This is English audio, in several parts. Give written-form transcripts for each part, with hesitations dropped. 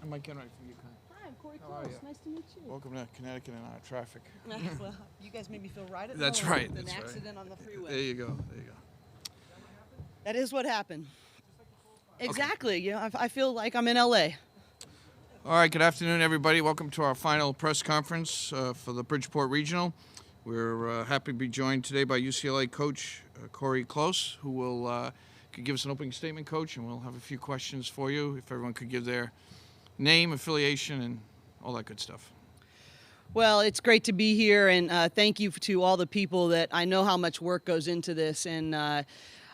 Mike Enright from UConn. Hi, I'm Corey How are Close. you? Nice to meet you. Welcome to Connecticut and traffic. Well, you guys made me feel right at That's home right. with That's an right. accident on the freeway. There you go. There you go. That is what happened. Exactly. Yeah, I feel like I'm in LA. All right. Good afternoon, everybody. Welcome to our final press conference for the Bridgeport Regional. We're happy to be joined today by UCLA coach Corey Close, who will could give us an opening statement, Coach, and we'll have a few questions for you. If everyone could give their name, affiliation, and all that good stuff. Well, it's great to be here, and thank you to all the people that I know how much work goes into this, and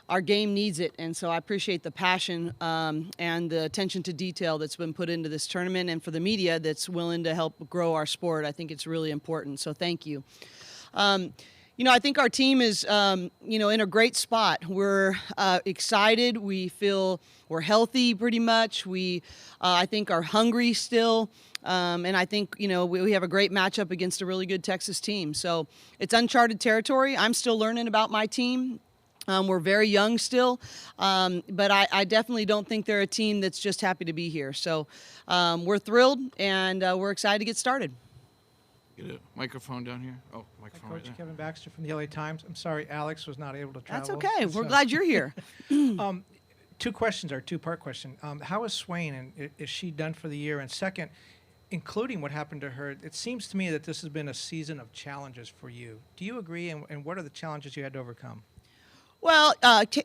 our game needs it. And so I appreciate the passion and the attention to detail that's been put into this tournament, and for the media that's willing to help grow our sport. I think it's really important, so thank you. I think our team is, in a great spot. We're excited. We feel we're healthy pretty much. We, I think, are hungry still. And I think, we have a great matchup against a really good Texas team. So it's uncharted territory. I'm still learning about my team. We're very young still, but I definitely don't think they're a team that's just happy to be here. So we're thrilled, and we're excited to get started. Get a microphone down here. Oh, microphone right Coach there. Kevin Baxter from the LA Times. I'm sorry Alex was not able to travel. That's okay. We're glad you're here. Two questions, or two-part question. How is Swain, and is she done for the year? And second, including what happened to her, it seems to me that this has been a season of challenges for you. Do you agree, and what are the challenges you had to overcome? Well,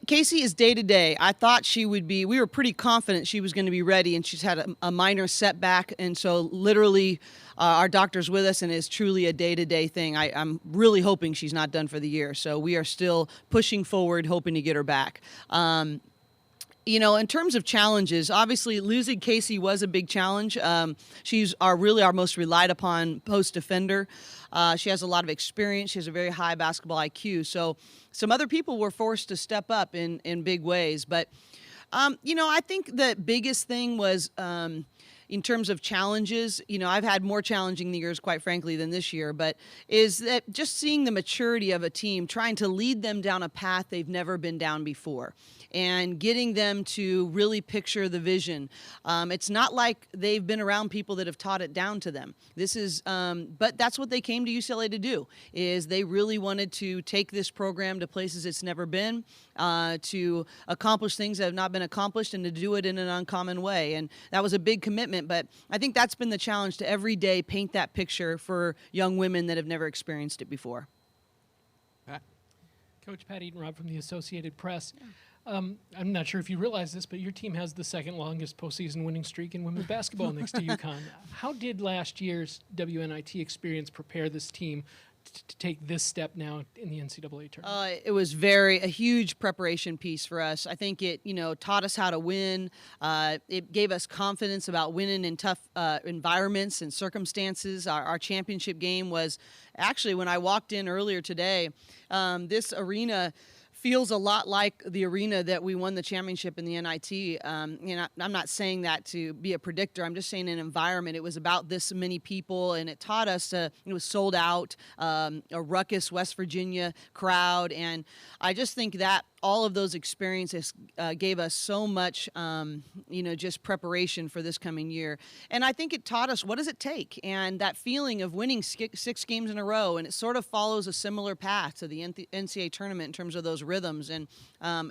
Casey is day-to-day. I thought she would be. We were pretty confident she was going to be ready, and she's had a minor setback. And so literally our doctor's with us, and it's truly a day-to-day thing. I'm really hoping she's not done for the year. So we are still pushing forward, hoping to get her back. In terms of challenges, obviously losing Casey was a big challenge. She's our most relied upon post defender. She has a lot of experience. She has a very high basketball IQ. So some other people were forced to step up in big ways. But, I think the biggest thing was in terms of challenges, I've had more challenging years, quite frankly, than this year, but is that just seeing the maturity of a team, trying to lead them down a path they've never been down before, and getting them to really picture the vision. It's not like they've been around people that have taught it down to them. This is, but that's what they came to UCLA to do, is they really wanted to take this program to places it's never been, to accomplish things that have not been accomplished, and to do it in an uncommon way. And that was a big commitment, but I think that's been the challenge, to every day paint that picture for young women that have never experienced it before. Pat? Coach Pat Eaton-Robb from the Associated Press. I'm not sure if you realize this, but your team has the second longest postseason winning streak in women's basketball next to UConn. How did last year's WNIT experience prepare this team to take this step now in the NCAA tournament? It was a huge preparation piece for us. I think it, taught us how to win. It gave us confidence about winning in tough environments and circumstances. Our championship game was actually, when I walked in earlier today, this arena feels a lot like the arena that we won the championship in the NIT. I'm not saying that to be a predictor. I'm just saying an environment. It was about this many people, and it taught us it was sold out, a ruckus West Virginia crowd. And I just think that all of those experiences gave us so much, just preparation for this coming year. And I think it taught us, what does it take? And that feeling of winning 6 games in a row, and it sort of follows a similar path to the NCAA tournament in terms of those rhythms. And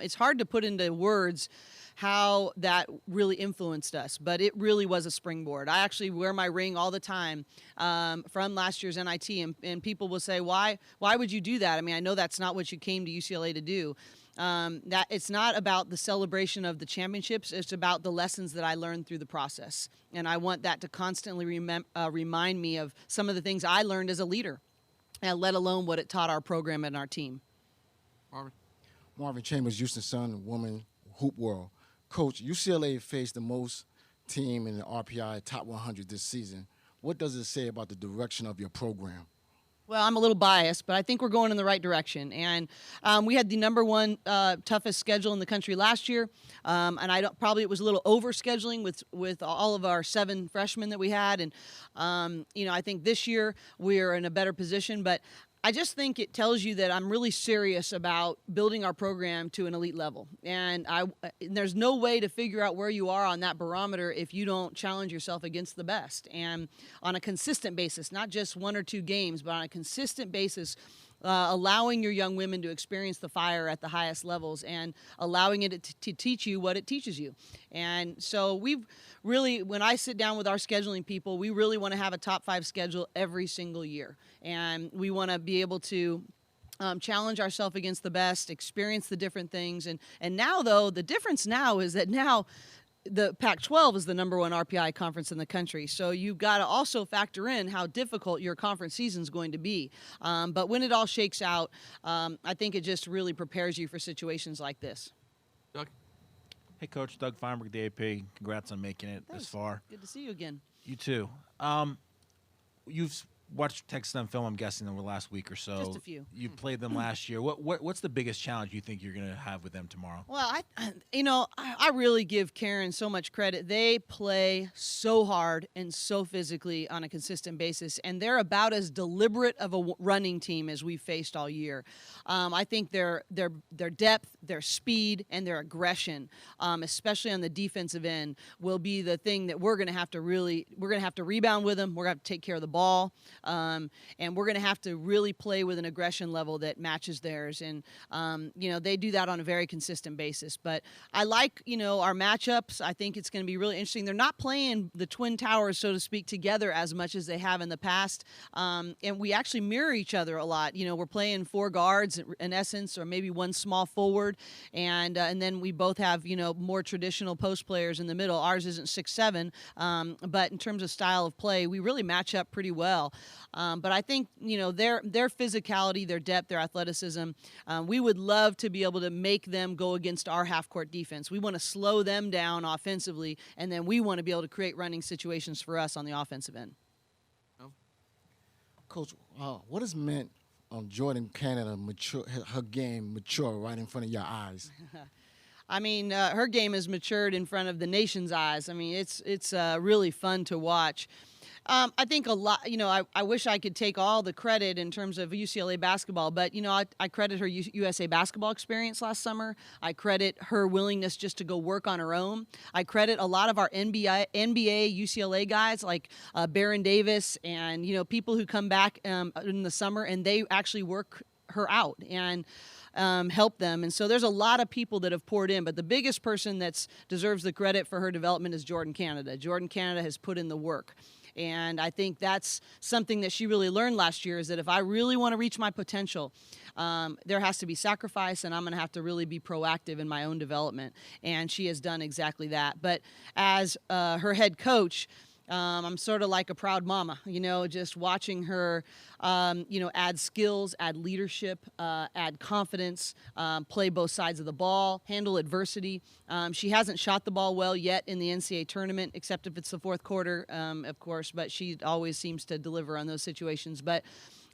it's hard to put into words how that really influenced us, but it really was a springboard. I actually wear my ring all the time from last year's NIT, and people will say, why would you do that? I mean, I know that's not what you came to UCLA to do. That it's not about the celebration of the championships. It's about the lessons that I learned through the process. And I want that to constantly remind me of some of the things I learned as a leader, and let alone what it taught our program and our team. Marva Chambers, Houston Sun, woman hoop world. Coach, UCLA faced the most team in the RPI top 100 this season. What does it say about the direction of your program? Well, I'm a little biased, but I think we're going in the right direction. And we had the number one toughest schedule in the country last year, and it was a little over scheduling with all of our 7 freshmen that we had. And I think this year we're in a better position. But I just think it tells you that I'm really serious about building our program to an elite level. And there's no way to figure out where you are on that barometer if you don't challenge yourself against the best. And on a consistent basis, not just 1 or 2 games, but on a consistent basis, allowing your young women to experience the fire at the highest levels and allowing it to teach you what it teaches you. And so we've really, when I sit down with our scheduling people, we really want to have a top 5 schedule every single year. And we want to be able to challenge ourselves against the best, experience the different things. And now, though, the difference now is that now the Pac-12 is the #1 RPI conference in the country. So you've got to also factor in how difficult your conference season is going to be. But when it all shakes out, I think it just really prepares you for situations like this. Doug? Hey, Coach. Doug Feinberg, the AP. Congrats on making it Thanks. this far. Good to see you again. You too. You've watched Texas A&M film, I'm guessing, over the last week or so. Just a few. You played them last year. What's the biggest challenge you think you're going to have with them tomorrow? Well, I really give Karen so much credit. They play so hard and so physically on a consistent basis, and they're about as deliberate of a running team as we've faced all year. I think their depth, their speed, and their aggression, especially on the defensive end, will be the thing that we're going to have to rebound with them. We're going to have to take care of the ball. And we're going to have to really play with an aggression level that matches theirs. And, they do that on a very consistent basis. But I like, our matchups. I think it's going to be really interesting. They're not playing the Twin Towers, so to speak, together as much as they have in the past. And we actually mirror each other a lot. We're playing 4 guards in essence, or maybe 1 small forward. And then we both have, more traditional post players in the middle. Ours isn't 6'7", but in terms of style of play, we really match up pretty well. But I think, their physicality, their depth, their athleticism, we would love to be able to make them go against our half-court defense. We want to slow them down offensively, and then we want to be able to create running situations for us on the offensive end. Coach, what has meant Jordan Canada her game mature right in front of your eyes? I mean, her game has matured in front of the nation's eyes. I mean, it's really fun to watch. I think a lot, I wish I could take all the credit in terms of UCLA basketball, but, I credit her USA basketball experience last summer. I credit her willingness just to go work on her own. I credit a lot of our NBA UCLA guys like Baron Davis and, people who come back in the summer and they actually work her out and help them. And so there's a lot of people that have poured in, but the biggest person that deserves the credit for her development is Jordan Canada. Jordan Canada has put in the work. And I think that's something that she really learned last year, is that if I really want to reach my potential, there has to be sacrifice, and I'm going to have to really be proactive in my own development. And she has done exactly that. But as her head coach, I'm sort of like a proud mama, just watching her, add skills, add leadership, add confidence, play both sides of the ball, handle adversity. She hasn't shot the ball well yet in the NCAA tournament, except if it's the fourth quarter, of course, but she always seems to deliver on those situations. But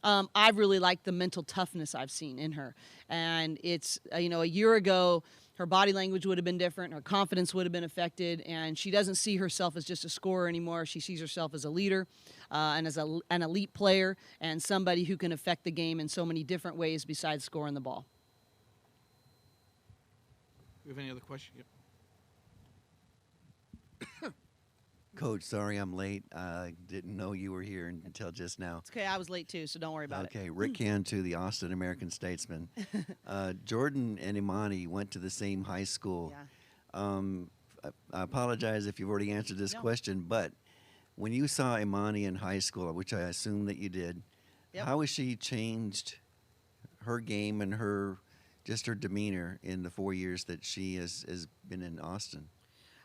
I've really liked the mental toughness I've seen in her. And it's, a year ago, her body language would have been different. Her confidence would have been affected. And she doesn't see herself as just a scorer anymore. She sees herself as a leader and as an elite player and somebody who can affect the game in so many different ways besides scoring the ball. Do we have any other questions? Yep. Coach, sorry I'm late. I didn't know you were here until just now. It's okay. I was late, too, so don't worry about it. Okay, Rick Cantu, the Austin American-Statesman. Jordan and Imani went to the same high school. Yeah. I apologize if you've already answered this question, but when you saw Imani in high school, which I assume that you did, Yep. how has she changed her game and her demeanor in the 4 years that she has been in Austin?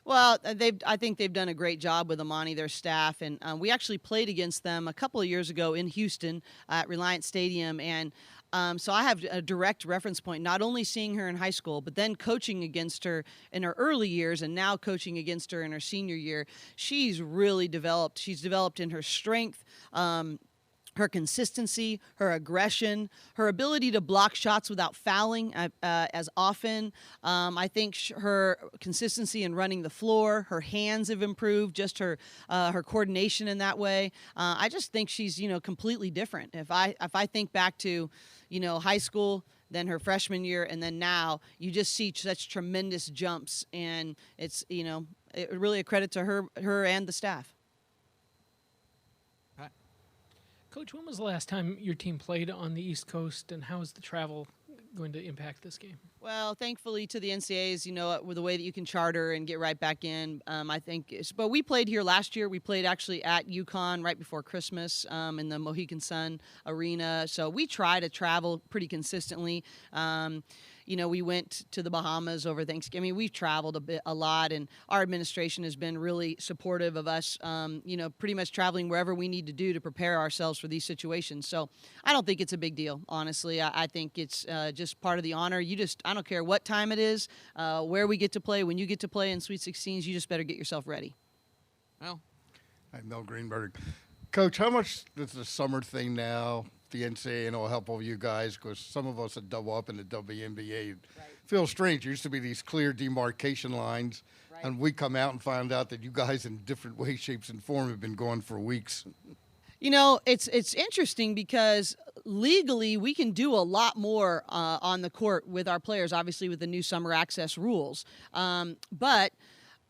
Well, I think they've done a great job with Imani, their staff, and we actually played against them a couple of years ago in Houston at Reliant Stadium, and so I have a direct reference point, not only seeing her in high school, but then coaching against her in her early years and now coaching against her in her senior year. She's really developed. She's developed in her strength, her consistency, her aggression, her ability to block shots without fouling as often. I think her consistency in running the floor, her hands have improved, just her coordination in that way. I just think she's, completely different. If I think back to, high school, then her freshman year, and then now, you just see such tremendous jumps, and it's, really a credit to her and the staff. Coach, when was the last time your team played on the East Coast, and how is the travel going to impact this game? Well, thankfully to the NCAAs, with the way that you can charter and get right back in, I think. But we played here last year. We played actually at UConn right before Christmas in the Mohegan Sun Arena. So we try to travel pretty consistently. We went to the Bahamas over Thanksgiving. I mean, we've traveled a lot, and our administration has been really supportive of us, pretty much traveling wherever we need to do to prepare ourselves for these situations. So I don't think it's a big deal, honestly. I think it's just part of the honor. I don't care what time it is, where we get to play. When you get to play in Sweet 16s, you just better get yourself ready. Well, Hi, Mel Greenberg. Coach, how much does the summer thing now, the NCAA, and it'll help all you guys? Because some of us that double up in the WNBA feel strange. There used to be these clear demarcation lines, and we come out and find out that you guys in different ways, shapes, and form have been going for weeks. It's interesting because legally we can do a lot more on the court with our players, obviously with the new summer access rules. But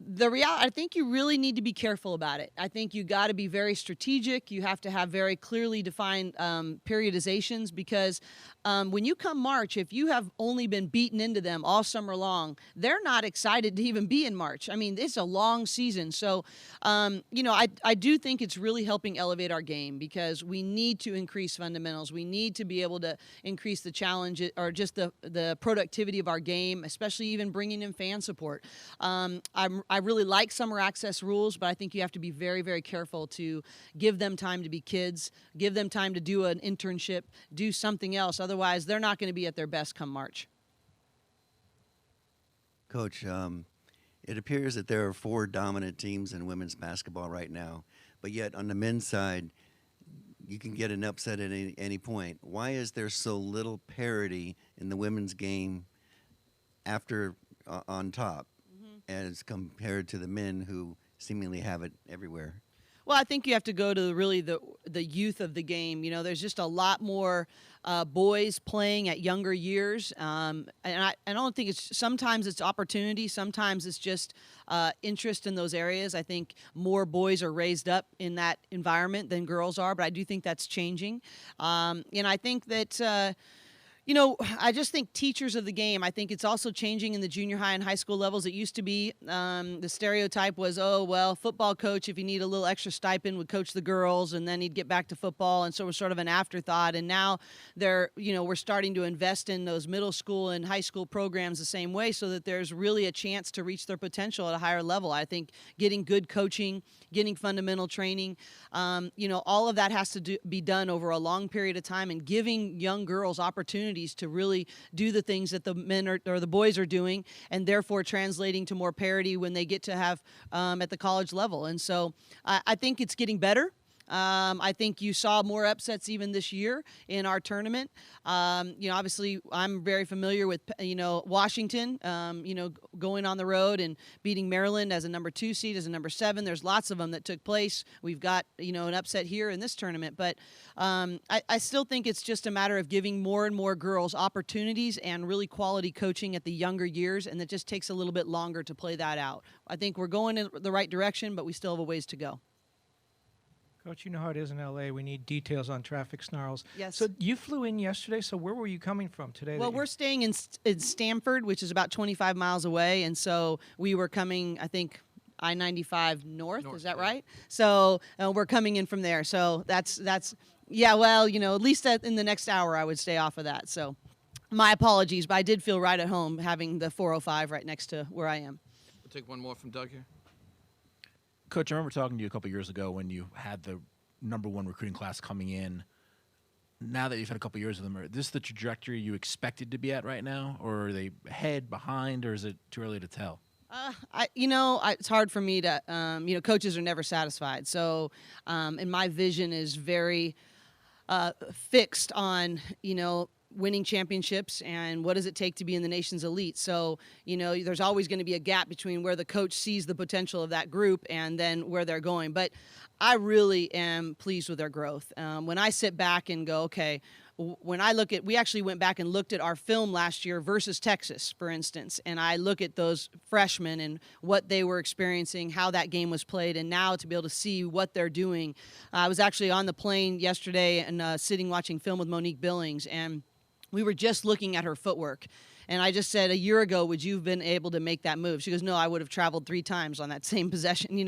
the reality, I think you really need to be careful about it. I think you got to be very strategic. You have to have very clearly defined periodizations, because when you come March, if you have only been beaten into them all summer long, they're not excited to even be in March. I mean, it's a long season. So, I do think it's really helping elevate our game, because we need to increase fundamentals. We need to be able to increase the challenge, or just the productivity of our game, especially even bringing in fan support. I really like summer access rules, but I think you have to be very, very careful to give them time to be kids, give them time to do an internship, do something else. Otherwise, they're not going to be at their best come March. Coach, it appears that there are 4 dominant teams in women's basketball right now, but yet on the men's side, you can get an upset at any point. Why is there so little parity in the women's game after on top, as compared to the men who seemingly have it everywhere? Well, I think you have to go to really the youth of the game. There's just a lot more boys playing at younger years, and I don't think sometimes it's opportunity, sometimes it's just interest in those areas. I think more boys are raised up in that environment than girls are, but I do think that's changing, and I think that. I just think teachers of the game, I think it's also changing in the junior high and high school levels. It used to be the stereotype was, football coach, if you need a little extra stipend, would coach the girls, and then he'd get back to football. And so it was sort of an afterthought. And now we're starting to invest in those middle school and high school programs the same way, so that there's really a chance to reach their potential at a higher level. I think getting good coaching, getting fundamental training, all of that has to be done over a long period of time, and giving young girls opportunities to really do the things that the men or the boys are doing, and therefore translating to more parity when they get to have at the college level. And so I think it's getting better. I think you saw more upsets even this year in our tournament. Obviously, I'm very familiar with, Washington, going on the road and beating Maryland as a number 2 seed, as a number 7. There's lots of them that took place. We've got, an upset here in this tournament. But I still think it's just a matter of giving more and more girls opportunities and really quality coaching at the younger years, and it just takes a little bit longer to play that out. I think we're going in the right direction, but we still have a ways to go. Coach, you know how it is in L.A. We need details on traffic snarls. Yes. So you flew in yesterday. So where were you coming from today? Well, we're staying in Stamford, which is about 25 miles away. And so we were coming, I think, I-95 north. Is that right? So we're coming in from there. So that's yeah, well, at least in the next hour I would stay off of that. So my apologies, but I did feel right at home having the 405 right next to where I am. we'll take one more from Doug here. Coach, I remember talking to you a couple years ago when you had the #1 recruiting class coming in. Now that you've had a couple years of them, is this the trajectory you expected to be at right now, or are they ahead, behind, or is it too early to tell? It's hard for me to, coaches are never satisfied. So, and my vision is very fixed on, winning championships and what does it take to be in the nation's elite. So, there's always going to be a gap between where the coach sees the potential of that group and then where they're going. But I really am pleased with their growth. When I sit back and go, okay, when I look at, we actually went back and looked at our film last year versus Texas, for instance, and I look at those freshmen and what they were experiencing, how that game was played, and now to be able to see what they're doing. I was actually on the plane yesterday and sitting watching film with Monique Billings, and we were just looking at her footwork. And I just said, a year ago, would you have been able to make that move? She goes, no, I would have traveled 3 times on that same possession,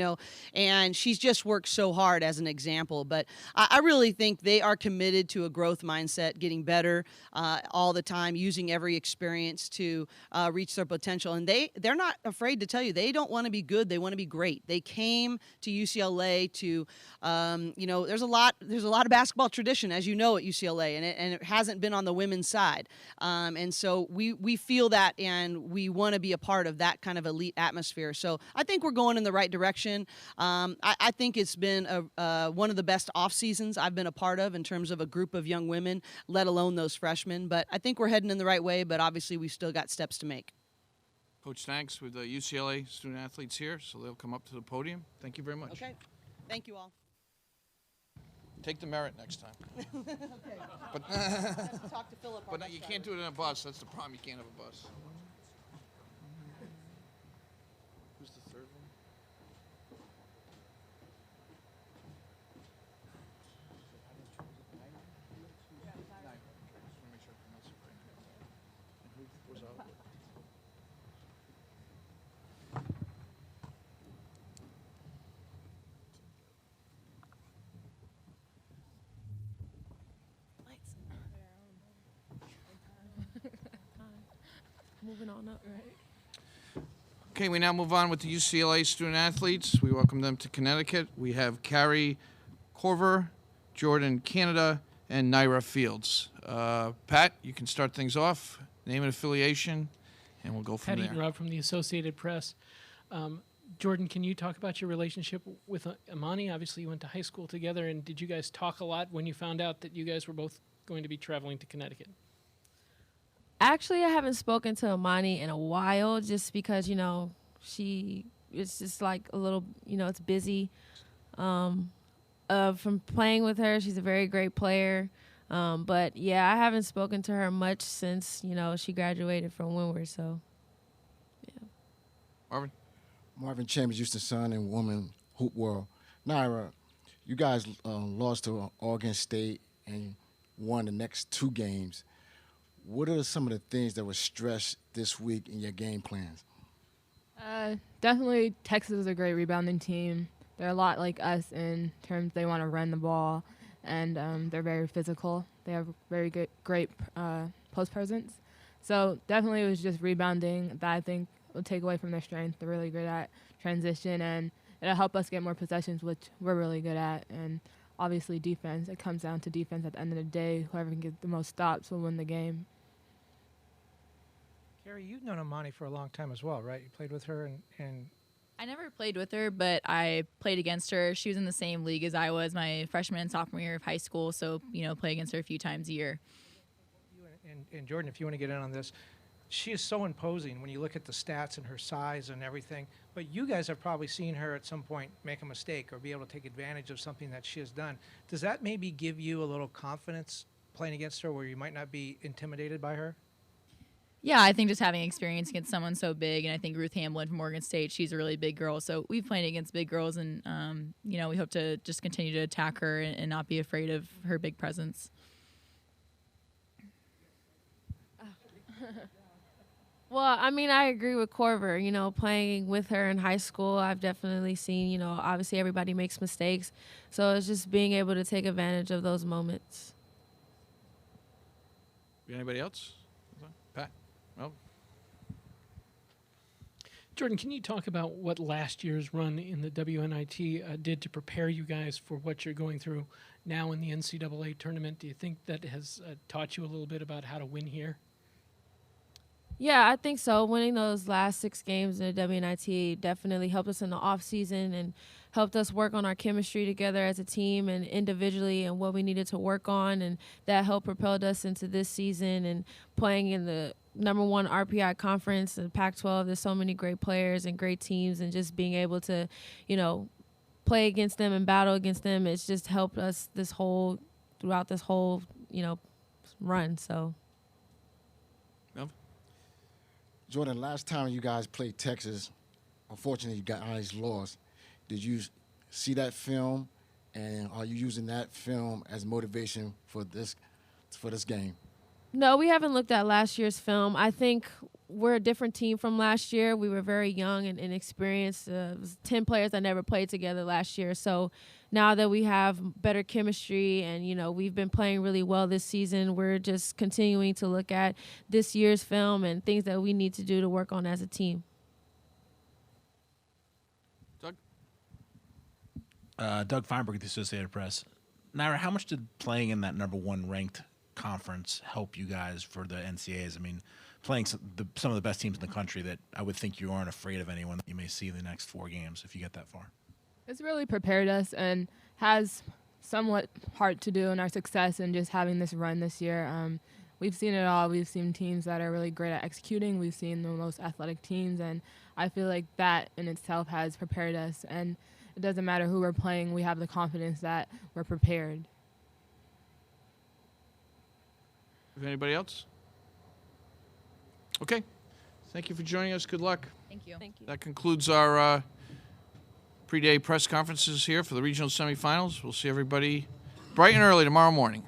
And she's just worked so hard as an example. But I really think they are committed to a growth mindset, getting better all the time, using every experience to reach their potential. And they're not afraid to tell you they don't want to be good. They want to be great. They came to UCLA to, there's a lot of basketball tradition, as you know, at UCLA, and it hasn't been on the women's side. And so we feel that, and we want to be a part of that kind of elite atmosphere. So I think we're going in the right direction. I think it's been one of the best off seasons I've been a part of in terms of a group of young women, let alone those freshmen. But I think we're heading in the right way, but obviously we've still got steps to make. Coach, thanks. With the UCLA student athletes here, so they'll come up to the podium. Thank you very much. Okay. Thank you all. Take the merit next time. Okay. But, Talk to Philip. but you can't do it in a bus. That's the problem. You can't have a bus. Who's the third one? And who was out? Moving on up. Right. Okay, we now move on with the UCLA student athletes. We welcome them to Connecticut. We have Carrie Corver, Jordan Canada, and Naira Fields. Pat, you can start things off. Name and affiliation, and we'll go from Patty there. and Rob from the Associated Press. Jordan, can you talk about your relationship with Imani? Obviously, you went to high school together, and did you guys talk a lot when you found out that you guys were both going to be traveling to Connecticut? Actually, I haven't spoken to Imani in a while just because, it's just like a little, it's busy. From playing with her, she's a very great player. But, yeah, I haven't spoken to her much since, she graduated from Windward, so, yeah. Marvin? Chambers, Houston Sun, and Women Hoop World. Naira, you guys lost to Oregon State and won the next 2 games. What are some of the things that were stressed this week in your game plans? Definitely Texas is a great rebounding team. They're a lot like us in terms they want to run the ball, and they're very physical. They have very great post presence. So definitely it was just rebounding that I think will take away from their strength. They're really good at transition, and it'll help us get more possessions, which we're really good at. And obviously defense. It comes down to defense at the end of the day. Whoever can get the most stops will win the game. Carrie, you've known Imani for a long time as well, right? You played with her and I never played with her, but I played against her. She was in the same league as I was my freshman and sophomore year of high school, so, play against her a few times a year. and Jordan, if you want to get in on this, she is so imposing when you look at the stats and her size and everything. But you guys have probably seen her at some point make a mistake or be able to take advantage of something that she has done. Does that maybe give you a little confidence playing against her where you might not be intimidated by her? Yeah, I think just having experience against someone so big, and I think Ruth Hamblin from Oregon State, she's a really big girl. So we've played against big girls, and, we hope to just continue to attack her and not be afraid of her big presence. Well, I agree with Corver. Playing with her in high school, I've definitely seen, obviously everybody makes mistakes. So it's just being able to take advantage of those moments. Anybody else? Pat? No? Jordan, can you talk about what last year's run in the WNIT did to prepare you guys for what you're going through now in the NCAA tournament? Do you think that has taught you a little bit about how to win here? Yeah, I think so. Winning those last 6 games in the WNIT definitely helped us in the off season and helped us work on our chemistry together as a team and individually and what we needed to work on, and that helped propelled us into this season and playing in the #1 RPI conference and Pac-12. There's so many great players and great teams, and just being able to, play against them and battle against them, it's just helped us throughout this whole, run. So. Jordan, last time you guys played Texas, unfortunately you guys lost. Did you see that film, and are you using that film as motivation for this game? No, we haven't looked at last year's film. I think we're a different team from last year. We were very young and inexperienced. It was 10 players that never played together last year. So now that we have better chemistry and, we've been playing really well this season, we're just continuing to look at this year's film and things that we need to do to work on as a team. Doug Feinberg, the Associated Press. Naira, how much did playing in that #1 ranked conference help you guys for the NCAAs? I mean, playing some of the best teams in the country that I would think you aren't afraid of anyone that you may see in the next 4 games if you get that far. It's really prepared us and has somewhat part to do in our success in just having this run this year. We've seen it all. We've seen teams that are really great at executing. We've seen the most athletic teams, and I feel like that in itself has prepared us. And it doesn't matter who we're playing. We have the confidence that we're prepared. Anybody else? Okay. Thank you for joining us. Good luck. Thank you. Thank you. That concludes our pre-day press conferences here for the regional semifinals. We'll see everybody bright and early tomorrow morning.